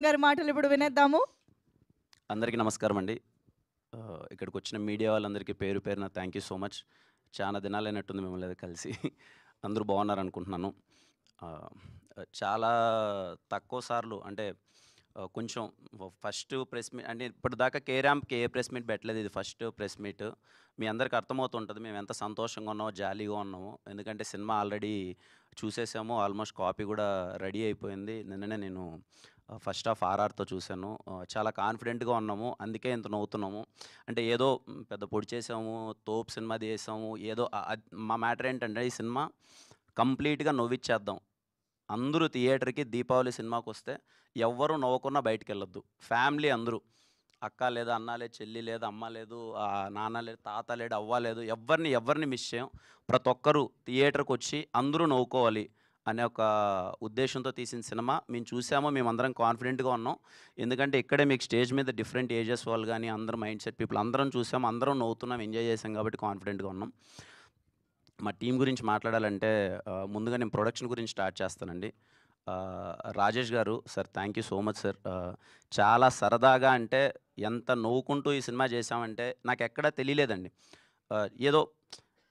గారి మాటలు ఇప్పుడు వినేద్దాము. అందరికీ నమస్కారం అండి. ఇక్కడికి వచ్చిన మీడియా వాళ్ళందరికీ పేరు పేరున థ్యాంక్ యూ సో మచ్. చాలా దినాలైనట్టుంది మిమ్మల్ని కలిసి. అందరూ బాగున్నారనుకుంటున్నాను. ఆహ్, చాలా తక్కువ సార్లు అంటే కొంచెం ఫస్ట్ ప్రెస్ మీట్ అంటే ఇప్పటిదాకా కే ర్యాంప్‌కి ఏ ప్రెస్ మీట్ పెట్టలేదు. ఇది ఫస్ట్ ప్రెస్ మీట్. మీ అందరికి అర్థమవుతుంటది మేము ఎంత సంతోషంగా ఉన్నామో, జాలీగా ఉన్నామో. ఎందుకంటే సినిమా ఆల్రెడీ చూసేసాము. ఆల్మోస్ట్ కాపీ కూడా రెడీ అయిపోయింది. నిన్ననే నేను ఫస్ట్ హాఫ్ ఆర్ఆర్‌తో చూసాను. చాలా కాన్ఫిడెంట్‌గా ఉన్నాము. అందుకే ఇంత నవ్వుతున్నాము. అంటే ఏదో పెద్ద పొడి చేసాము, తోపు సినిమా తీసాము, ఏదో మా మ్యాటర్ ఏంటంటే ఈ సినిమా కంప్లీట్‌గా నవ్విచ్చేద్దాం. అందరూ థియేటర్‌కి దీపావళి సినిమాకొస్తే ఎవ్వరు నవ్వకుండా బయటికెళ్ళొద్దు. ఫ్యామిలీ అందరూ. అక్క లేదు, అన్న లేదు, చెల్లి లేదు, అమ్మ లేదు, నాన్న లేదు, తాత లేడు, అవ్వ లేదు. ఎవ్వరిని మిస్ చేయం. ప్రతి ఒక్కరు థియేటర్‌కొచ్చి అందరూ నవ్వుకోవాలి అనే ఒక ఉద్దేశ్యంతో తీసిన సినిమా. మేము చూసాము. మేమందరం కాన్ఫిడెంట్‌గా ఉన్నాం. ఎందుకంటే ఇక్కడే మీకు స్టేజ్ మీద డిఫరెంట్ ఏజెస్ వాళ్ళు గాని, అందరూ మైండ్ సెట్ పీపుల్ అందరం చూసాం. అందరం నవ్వుతున్నాం, ఎంజాయ్ చేసాం కాబట్టి కాన్ఫిడెంట్‌గా ఉన్నాం. మా టీమ్ గురించి మాట్లాడాలంటే ముందుగా నేను ప్రొడక్షన్ గురించి స్టార్ట్ చేస్తానండి. రాజేష్ గారు sir thank you so much sir. చాలా సరదాగా అంటే ఎంత నవ్వుకుంటూ ఈ సినిమా చేశామంటే నాకెక్కడా తెలియలేదండి. ఏదో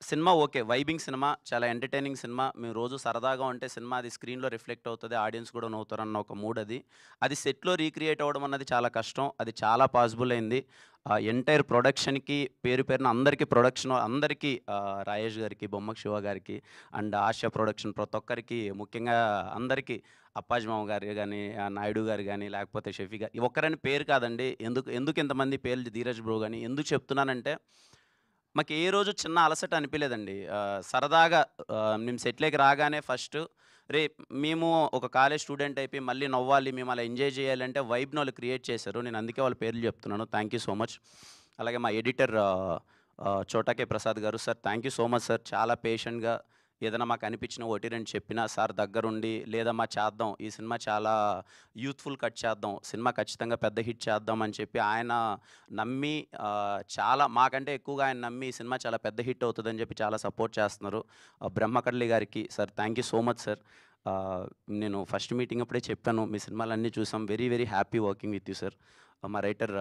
సినిమా ఓకే. వైబింగ్ సినిమా, చాలా ఎంటర్‌టైనింగ్ సినిమా. మేము రోజు సరదాగా ఉంటే సినిమా అది స్క్రీన్‌లో రిఫ్లెక్ట్ అవుతది. ఆడియన్స్ కూడా నవ్వుతారన్న ఒక మూడ్ అది. అది సెట్‌లో రీక్రియేట్ అవ్వడం అన్నది చాలా కష్టం. అది చాలా పాసిబుల్ అయింది. ఎంటైర్ ప్రొడక్షన్‌కి పేరు పేరున అందరికీ ప్రొడక్షన్ అందరికీ రాజేష్ గారికి, బొమ్మక శివ గారికి అండ్ ఆశ ప్రొడక్షన్ ప్రతి ఒక్కరికి ముఖ్యంగా అందరికీ అప్పాజీ మామ గారు గాని, నాయుడు గారు గాని, లేకపోతే షఫీ గారు ఒక్కరని పేరు కాదండి. ఎందుకు ఎందుకు ఇంతమంది పేర్లు ధీరజ్ బ్రో గాని ఎందుకు చెప్తున్నానంటే మాకు ఏ రోజు చిన్న అలసట అనిపియలేదండి. సరదాగా మేము సెట్‌లోకి రాగానే ఫస్టు మేము ఒక కాలేజ్ స్టూడెంట్ అయిపోయి మళ్ళీ నవ్వాలి, మేము అలా ఎంజాయ్ చేయాలంటే వైబ్‌ని వాళ్ళు క్రియేట్ చేశారు. నేను అందుకే వాళ్ళ పేర్లు చెప్తున్నాను. Thank you so much. అలాగే మా ఎడిటర్ చోటా కే ప్రసాద్ గారు. Sir thank you so much sir. చాలా పేషెంట్‌గా ఏదైనా మాకు అనిపించిన ఒకటి రెండు చెప్పినా సార్ దగ్గరుండి లేదమ్మా చేద్దాం. ఈ సినిమా చాలా యూత్‌ఫుల్ కట్ చేద్దాం. సినిమా ఖచ్చితంగా పెద్ద హిట్ చేద్దాం అని చెప్పి ఆయన నమ్మి చాలా మాకంటే ఎక్కువగా ఆయన నమ్మి ఈ సినిమా చాలా పెద్ద హిట్ అవుతదని చెప్పి చాలా సపోర్ట్ చేస్తున్నారు. బ్రహ్మకర్లి గారికి sir thank you so much sir. ఆహ్, నేను ఫస్ట్ మీటింగ్ అప్పుడే చెప్పాను. మీ సినిమాలన్నీ చూసాం. Very very happy working with you sir. మా రైటర్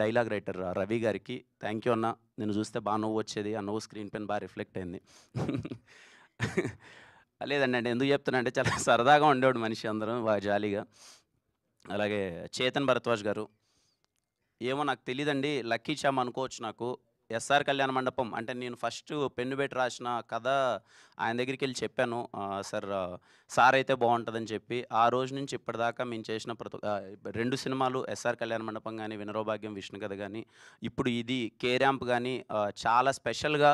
డైలాగ్ రైటర్ రవి గారికి థ్యాంక్ యూ అన్న. నిన్ను చూస్తే బా నవ్వొచ్చేది. ఆ నవ్వు స్క్రీన్ పైన బా రిఫ్లెక్ట్ అయింది. లేదండి. అంటే ఎందుకు చెప్తున్నా అంటే చాలా సరదాగా ఉండేవాడు మనిషి అందరం బాగా జాలీగా. అలాగే చేతన్ భరద్వాజ్ గారు. ఏమో నాకు తెలీదండి. లక్కీ చామ్ అనుకోవచ్చు నాకు. ఎస్ఆర్ కళ్యాణ మండపం అంటే నేను ఫస్ట్ పెన్ను పెట్టి రాసిన కథ ఆయన దగ్గరికెళ్ళి చెప్పాను. సార్ అయితే బావుంటదని చెప్పి. ఆ రోజు నుంచి ఇప్పటిదాకా మేము చేసిన 2 సినిమాలు ఎస్ఆర్ కళ్యాణ మండపం గాని, వినరో భాగ్యం, విష్ణు కథ గాని, ఇప్పుడు ఇది కే ర్యాంప్ గాని చాలా స్పెషల్‌గా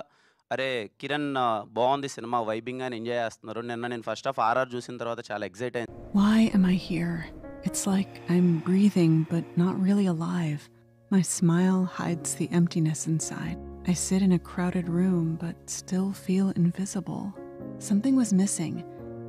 అరే! కిరణ్ బావుంది సినిమా వైబింగ్ అని ఎంజాయ్ చేస్తున్నారు. నిన్న నేను ఫస్ట్ హాఫ్ ఆర్ఆర్ చూసిన తర్వాత చాలా ఎక్సైట్ అయ్యాను. Why am I here? It's like I'm breathing but not really alive. My smile hides the emptiness inside. I sit in a crowded room but still feel invisible. Something was missing,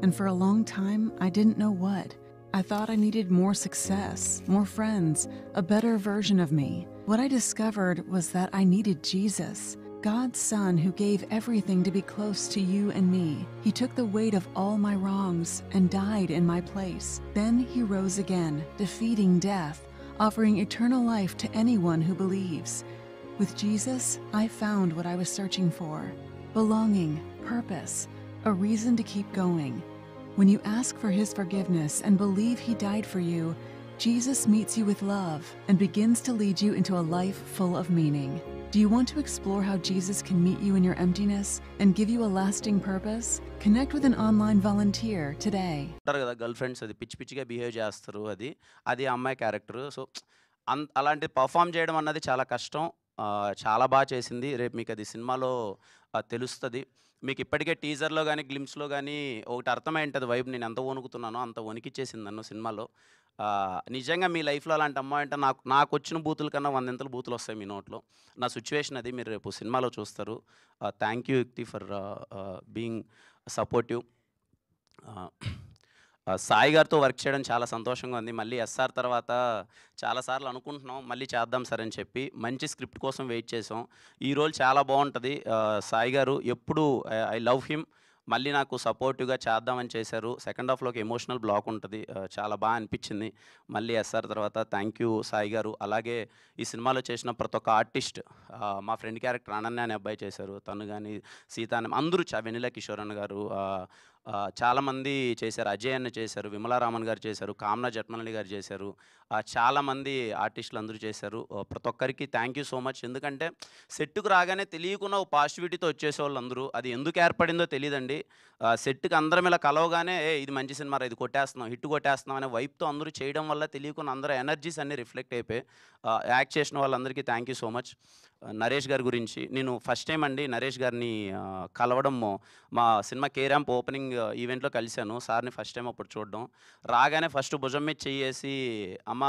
and for a long time I didn't know what. I thought I needed more success, more friends, a better version of me. What I discovered was that I needed Jesus. God's Son who gave everything to be close to you and me. He took the weight of all my wrongs and died in my place. Then he rose again, defeating death, offering eternal life to anyone who believes. With Jesus, I found what I was searching for: belonging, purpose, a reason to keep going. When you ask for his forgiveness and believe he died for you, Jesus meets you with love and begins to lead you into a life full of meaning. Do you want to explore how Jesus can meet you in your emptiness and give you a lasting purpose? Connect with an online volunteer today. ఉంటారు కదా girl friends అది పిచ్చి పిచ్చిగా behave చేస్తారు అది. అది ఆ అమ్మాయి క్యారెక్టర్. సో, అలాంటిది పెర్ఫార్మ్ చేయడం అన్నది చాలా కష్టం. చాలా బా చేసింది. రేపు మీకది సినిమాలో తెలుస్తది. మీకు ఇప్పటికే టీజర్‌లో గాని, గ్లింప్స్‌లో గాని ఒకటి అర్థమై ఉంటది వైబ్ నేనెంత వణుకుతున్నానో అంత వణికిచ్చేసింది నన్ను సినిమాలో. నిజంగా మీ లైఫ్‌లో అలాంటి అమ్మాయి అంటే నాకొచ్చిన బూతుల కన్నా వందింతలు బూతులొస్తాయి మీ నోట్లో. నా సిట్యుయేషన్ అది. మీరు రేపు సినిమాలో చూస్తారు. థాంక్ యూ యుక్తి ఫర్ బీయింగ్ సపోర్టివ్. ఆహ్, సాయి గారితో వర్క్ చేయడం చాలా సంతోషంగా ఉంది. మళ్ళీ ఎస్ఆర్ తర్వాత చాలా సార్లు అనుకుంటున్నాం. మళ్ళీ చేద్దాం సార్ అని చెప్పి. మంచి స్క్రిప్ట్ కోసం వెయిట్ చేసాం. ఈ రోల్ చాలా బావుంటది. సాయి గారు ఎప్పుడు ఐ లవ్ హిమ్. మళ్ళీ నాకు సపోర్టివ్‌గా చేద్దామని చేశారు. సెకండ్ హాఫ్‌లో ఒక ఎమోషనల్ బ్లాక్ ఉంటది. చాలా బా అనిపించింది. మళ్ళీ ఎస్ఆర్ తర్వాత థ్యాంక్ యూ సాయి గారు. అలాగే ఈ సినిమాలో చేసిన ప్రతి ఒక్క ఆర్టిస్ట్ మా ఫ్రెండ్ క్యారెక్టర్ అనన్య అనే అబ్బాయి చేశారు. తను గాని, సీత అని అందరూ వెన్నెల కిషోర్ అన్న గారు చాలామంది చేశారు. అజయ్ అన్న చేశారు. విమలా రామన్ గారు చేశారు. కామ్నా జట్మలని గారు చేశారు. చాలామంది ఆర్టిస్టులు అందరూ చేశారు. ప్రతి ఒక్కరికి థ్యాంక్ యూ సో మచ్. ఎందుకంటే సెట్‌కి రాగానే తెలియకుండా ఓ పాజిటివిటీతో వచ్చేసేవాళ్ళు అందరూ. అది ఎందుకు ఏర్పడిందో తెలీదండి. సెట్‌కి అందరం ఇలా కలవగానే ఇది మంచి సినిమారా, ఇది కొట్టేస్తున్నాం, హిట్ కొట్టేస్తున్నాం అనే వైబ్‌తో అందరూ చేయడం వల్ల తెలియకుండా అందరూ ఎనర్జీస్ అన్నీ రిఫ్లెక్ట్ అయిపోయాయి. యాక్ట్ చేసిన వాళ్ళందరికీ thank you so much. Naresh గారి గురించి నేను ఫస్ట్ టైం అండి నరేష్ గారిని కలవడం మా సినిమా 'కే ర్యాంప్' ఓపెనింగ్ ఈవెంట్‌లో కలిసాను. సార్‌ని ఫస్ట్ టైం అప్పుడు చూడడం. రాగానే ఫస్ట్ భుజం మీద చెయ్యేసి అమ్మ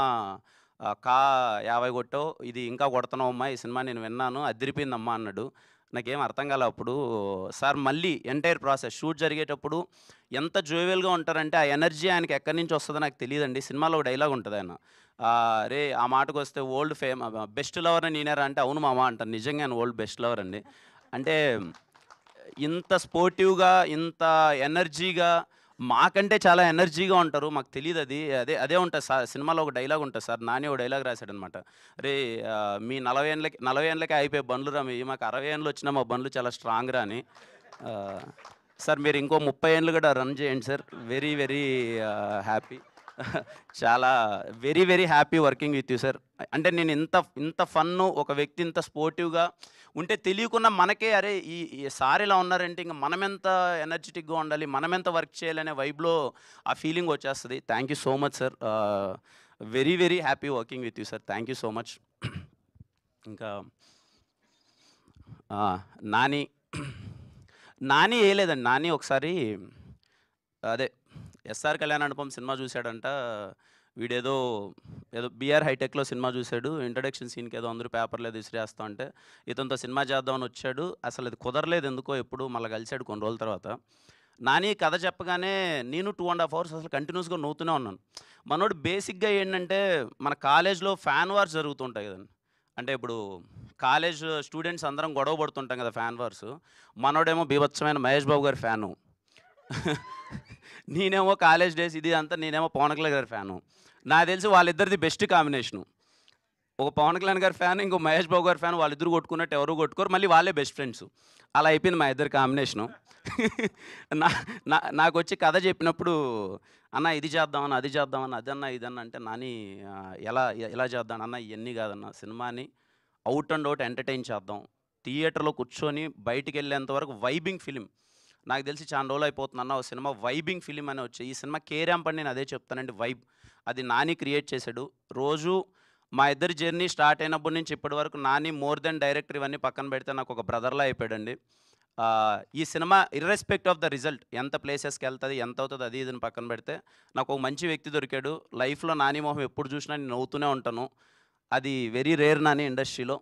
50 కొట్టావు, ఇది ఇంకా కొడుతున్నావమ్మా, ఈ సినిమా నేను విన్నాను, అదిరిపోయిందమ్మా అన్నాడు. నాకేం అర్థం కాలే అప్పుడు. సార్ మళ్ళీ ఎంటైర్ ప్రాసెస్ షూట్ జరిగేటప్పుడు ఎంత జోవియల్‌గా ఉంటారంటే ఆ ఎనర్జీ ఆయనకి ఎక్కడి నుంచి వస్తుందో నాకు తెలీదండి. సినిమాలో ఒక డైలాగ్ ఉంటది ఆయన. "రేయ్ ఆ మాటకొస్తే బెస్ట్ లవర్‌ని నేనేరా" అంటే, "అవును మామ" అంటాను. నిజంగా ఆయన బెస్ట్ లవర్ అండి. అంటే ఇంత స్పోర్టివ్‌గా, ఇంత ఎనర్జీగా, మాకంటే చాలా ఎనర్జీగా ఉంటారు. మాకు తెలీదది. అదే ఉంటది సినిమాలో ఒక డైలాగ్ ఉంటది సార్. నాని ఓ డైలాగ్ రాసాడనమాట. "రేయ్ మీ 40 ఏండ్లకే అయిపోయే బండ్లురా మీయి. మాకు 60 ఏండ్లొచ్చినా మా బండ్లు చాలా స్ట్రాంగ్‌రా" అని. ఆహ్, సార్ మీరు ఇంకో 30 ఏండ్లు కూడా రన్ చేయండి సార్. Very, very happy. చాలా very, very happy working with you sir. అంటే నేను ఇంత ఫన్ను, ఒక వ్యక్తి ఇంత స్పోర్టివ్‌గా ఉంటే తెలియకుండా మనకే అరే ఈ సార్ ఇలా ఉన్నారంటే ఇంక మనమెంత ఎనర్జిటిక్‌గా ఉండాలి, మనమెంత వర్క్ చేయాలనే వైబ్‌లో ఆ ఫీలింగ్ వచ్చేస్తది. Thank you so much sir. Very, very happy working with you sir. Thank you so much. ఇంకా నాని. నాని ఏ లేదండి. నాని ఒకసారి అదే 'ఎస్ఆర్ కళ్యాణమండపం' సినిమా చూసాడంట. వీడేదో ఏదో బీఆర్ హైటెక్‌లో సినిమా చూసాడు. ఇంట్రడక్షన్ సీన్‌కి ఏదో అందరూ పేపర్‌లో ఏదో ఇసిరేస్తా ఉంటే ఇతనితో సినిమా చేద్దామని వచ్చాడు. అసలు అది కుదరలేదు ఎందుకో ఎప్పుడు. మళ్ళా కలిసాడు కొన్ని రోజుల తర్వాత. నాని కథ చెప్పగానే నేను 2½ అవర్స్ అసలు కంటిన్యూస్‌గా నవ్వుతూనే ఉన్నాను. మనోడు బేసిక్‌గా ఏంటంటే మన కాలేజ్‌లో ఫ్యాన్ వార్స్ జరుగుతుంటాయి కదండీ. అంటే ఇప్పుడు కాలేజ్ స్టూడెంట్స్ అందరం గొడవ పడుతుంటాం కదా ఫ్యాన్ వార్స్. మనోడేమో బీభత్సమైన మహేష్ బాబు గారి ఫ్యాను. నేనేమో కాలేజ్ డేస్ ఇది అంతా నేనేమో పవన్ కళ్యాణ్ గారి ఫ్యాను. నాకు తెలిసి వాళ్ళిద్దరిది బెస్ట్ కాంబినేషను. ఒక పవన్ కళ్యాణ్ గారి ఫ్యాన్, ఇంకో మహేష్ బాబు గారి ఫ్యాన్ వాళ్ళిద్దరూ కొట్టుకున్నట్టు ఎవరు కొట్టుకోరు. మళ్ళీ వాళ్ళే బెస్ట్ ఫ్రెండ్స్. అలా అయిపోయింది మా ఇద్దరి కాంబినేషను. నా నా నాకొచ్చి కథ చెప్పినప్పుడు, "అన్న ఇది చేద్దామన్నా, అది చేద్దామన్నా, అదన్నా, ఇదన్నా" అంటే, "నాని ఎలా చేద్దాం అన్న, ఇయన్నీ కాదన్న. సినిమాని ఔట్ అండ్ ఔట్ ఎంటర్‌టైన్ చేద్దాం. థియేటర్‌లో కూర్చొని బయటికెళ్ళేంత వరకు వైబింగ్ ఫిల్మ్. నాకు తెలిసి చాలా రోజులు అయిపోతుందన్న ఓ సినిమా వైబింగ్ ఫిల్మ్ అని వచ్చాయి. ఈ సినిమా 'కే ర్యాంప్' అని నేను అదే చెప్తానండి వైబ్. అది నాని క్రియేట్ చేశాడు. రోజు మా ఇద్దరి జర్నీ స్టార్ట్ అయినప్పటి నుంచి ఇప్పటి వరకు నాని మోర్ దెన్ డైరెక్టర్ ఇవన్నీ పక్కన పెడితే నాకు ఒక బ్రదర్‌లా అయిపోయాడండి. ఈ సినిమా ఇర్రెస్పెక్ట్ ఆఫ్ ద రిజల్ట్ ఎంత ప్లేసెస్‌కెళ్తది, ఎంత అవుతది అది ఇదని పక్కన పెడితే నాకు ఒక మంచి వ్యక్తి దొరికాడు. లైఫ్‌లో నాని మొహం ఎప్పుడు చూసినా నేను నవ్వుతూనే ఉంటాను. అది వెరీ రేర్ నాని ఇండస్ట్రీలో.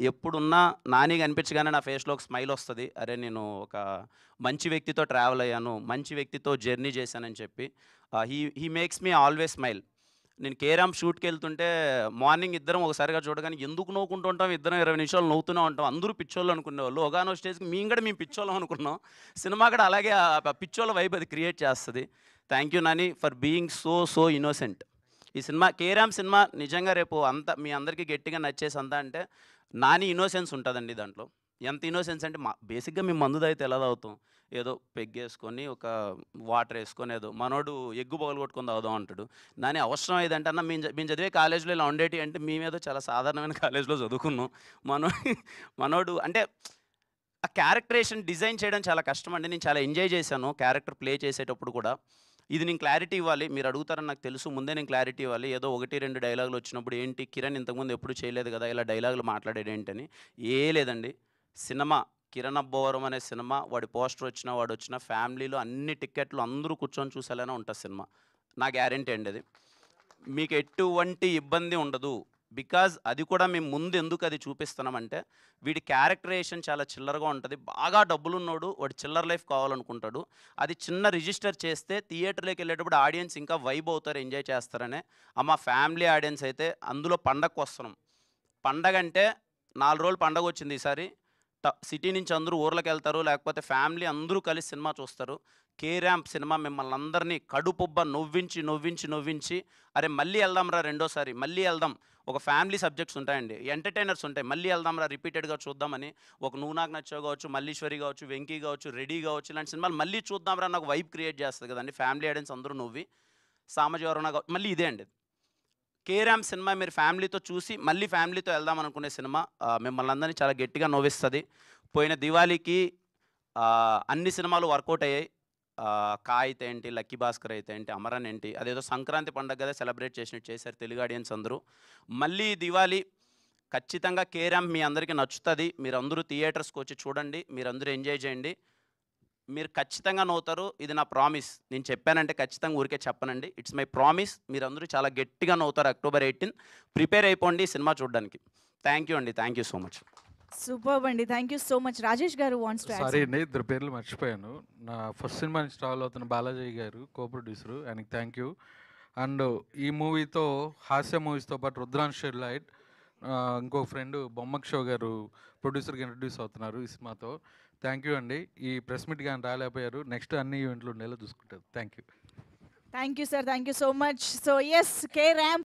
ఎప్పుడున్నా నాని కనిపించగానే నా ఫేస్‌లో ఒక స్మైల్ వస్తది. అరే నేను ఒక మంచి వ్యక్తితో ట్రావెల్ అయ్యాను, మంచి వ్యక్తితో జర్నీ చేశానని చెప్పి. He makes me always smile. నేను 'కే ర్యాంప్' షూట్‌కెళ్తుంటే మార్నింగ్ ఇద్దరం ఒకసారిగా చూడగానే ఎందుకు నవ్వుకుంటూ ఉంటాం, ఇద్దరం 20 నిమిషాలు నవ్వుతూనే ఉంటాం. అందరూ పిచ్చోళ్ళు అనుకునేవాళ్ళు. ఒకానొక స్టేజ్‌కి మేము పిచ్చోళ్ళం అనుకున్నాం. సినిమా కూడా అలాగే పిచ్చోళ్ళ వైబ్ అది క్రియేట్ చేస్తది. Thank you Nani for being so innocent. ఈ సినిమా 'కే ర్యాంప్' సినిమా నిజంగా రేపు మీ అందరికీ గట్టిగా నచ్చేసంతా అంటే నాని ఇన్నోసెన్స్ ఉంటదండి దాంట్లో. ఎంత ఇన్నోసెన్స్ అంటే బేసిక్‌గా మేము మందు తాగితే ఎలా తాగుతాం? ఏదో పెగ్గేసుకొని, ఒక వాటర్ ఏసుకొని ఏదో మనోడు ఎగ్గు పగలగొట్టుకొని తాగుదాం అంటాడు. నాని అవసరం ఏదంటే అన్న మేము చదివే కాలేజ్‌లో ఇలా ఉండేటియి అంటే మేమేదో చాలా సాధారణమైన కాలేజ్‌లో చదువుకున్నాం. మనో మనోడు అంటే ఆ క్యారెక్టరేషన్ డిజైన్ చేయడం చాలా కష్టమండి. నేను చాలా ఎంజాయ్ చేశాను క్యారెక్టర్ ప్లే చేసేటప్పుడు కూడా. ఇది నేను క్లారిటీ ఇవ్వాలి. మీరు అడుగుతారని నాకు తెలుసు. ముందే నేను క్లారిటీ ఇవ్వాలి. ఏదో 1, 2 డైలాగులు వచ్చినప్పుడు ఏంటి కిరణ్ ఇంతకుముందు ఎప్పుడు చేయలేదు కదా! ఇలా డైలాగులు మాట్లాడాడేంటని. లేదండి. సినిమా 'కిరణ్ అబ్బవరం' అనే సినిమా వాడి పోస్టర్ వచ్చినా, వాడొచ్చినా ఫ్యామిలీలో అన్ని టికెట్లు అందరూ కూర్చొని చూసేలానే ఉంటది సినిమా. నా గ్యారంటీ అండి అది. మీకు ఎటువంటి ఇబ్బంది ఉండదు. బికాజ్ అది కూడా మేము ముందు ఎందుకు అది చూపిస్తున్నామంటే, వీడి క్యారెక్టరేషన్ చాలా చిల్లరగా ఉంటది. బాగా డబ్బులున్నోడు వాడు చిల్లర లైఫ్ కావాలనుకుంటాడు. అది చిన్న రిజిస్టర్ చేస్తే థియేటర్‌లోకెళ్ళేటప్పుడు ఆడియన్స్ ఇంకా వైబ్ అవుతారు, ఎంజాయ్ చేస్తారనే. మా ఫ్యామిలీ ఆడియన్స్ అయితే అందులో పండగకొస్తున్నాం. పండగంటే 4 రోజులు పండగొచ్చింది ఈసారి. సిటీ నుంచి అందరూ ఊర్లకు వెళ్తారు, లేకపోతే ఫ్యామిలీ అందరూ కలిసి సినిమా చూస్తారు. 'కే ర్యాంప్' సినిమా మిమ్మల్ని అందరినీ కడుపుబ్బ నవ్వించి, నవ్వించి, నవ్వించి అరే మళ్ళీ వెళ్దాంరా రెండోసారి, మళ్ళీ వెళ్దాం. ఒక ఫ్యామిలీ సబ్జెక్ట్స్ ఉంటాయండి, ఎంటర్‌టైనర్స్ ఉంటాయి. మళ్ళీ వెళ్దాంరా రిపీటెడ్‌గా చూద్దామని. ఒక 'నువ్వు నాకు నచ్చావు' కావచ్చు, 'మల్లీశ్వరి' కావచ్చు, 'వెంకీ' కావచ్చు, 'రెడీ' కావచ్చు, ఇలాంటి సినిమాలు మళ్ళీ చూద్దాంరా అన్న ఒక వైబ్ క్రియేట్ చేస్తది కదండీ. ఫ్యామిలీ ఆడియన్స్ అందరూ నవ్వి, 'సామజవరన' మళ్ళీ ఇదే అండి. 'కే ర్యాంప్' సినిమా మీరు ఫ్యామిలీతో చూసి మళ్ళీ ఫ్యామిలీతో వెళ్దాం అనుకునే సినిమా. మిమ్మల్ని అందరినీ చాలా గట్టిగా నవ్విస్తది. పోయిన దివాళీకి అన్ని సినిమాలు వర్కౌట్ అయ్యాయి. 'కా' అయితే ఏంటి, 'లక్కీ భాస్కర్' అయితే ఏంటి, 'అమరన్' ఏంటి, అదేదో సంక్రాంతి పండగ కదా సెలబ్రేట్ చేసినట్టు చేశారు తెలుగు ఆడియన్స్ అందరూ. మళ్ళీ ఈ దివాళీ ఖచ్చితంగా 'కే ర్యాంప్' మీ అందరికీ నచ్చుతది. మీరందరూ థియేటర్స్‌కి వచ్చి చూడండి. మీరందరూ ఎంజాయ్ చేయండి. మీరు ఖచ్చితంగా నవ్వుతారు. ఇది నా ప్రామిస్. నేను చెప్పానంటే ఖచ్చితంగా ఊరికే చెప్పనండి. It's my promise. మీరందరూ చాలా గట్టిగా నవ్వుతారు. అక్టోబర్ 18 ప్రిపేర్ అయిపోండి సినిమా చూడడానికి. థ్యాంక్ యూ అండి. Thank you so much. Superb అండి. Thank you so much. Rajesh garu wants to add sorry అండి, ఇద్దరు పేర్లు మర్చిపోయాను. నా ఫస్ట్ సినిమా నుంచి ట్రావెల్ అవుతున్న బాలాజీ గారు కో ప్రొడ్యూసరు, ఆయనకి థ్యాంక్ యూ. అండ్ ఈ మూవీతో హాస్య మూవీస్తో పాటు రుద్రాంశ్ లైట్ ఇంకో ఫ్రెండ్ బొమ్మక్ షో గారు ప్రొడ్యూసర్గా ఇంట్రడ్యూస్ అవుతున్నారు ఈ సినిమాతో. థ్యాంక్ యూ అండి. ఈ ప్రెస్ మీట్ కానీ రాలేకపోయారు, నెక్స్ట్ అన్ని ఈవెంట్లు ఉండేలా చూసుకుంటారు. Thank you. Thank you sir. Thank you so much. So yes, 'K ramp'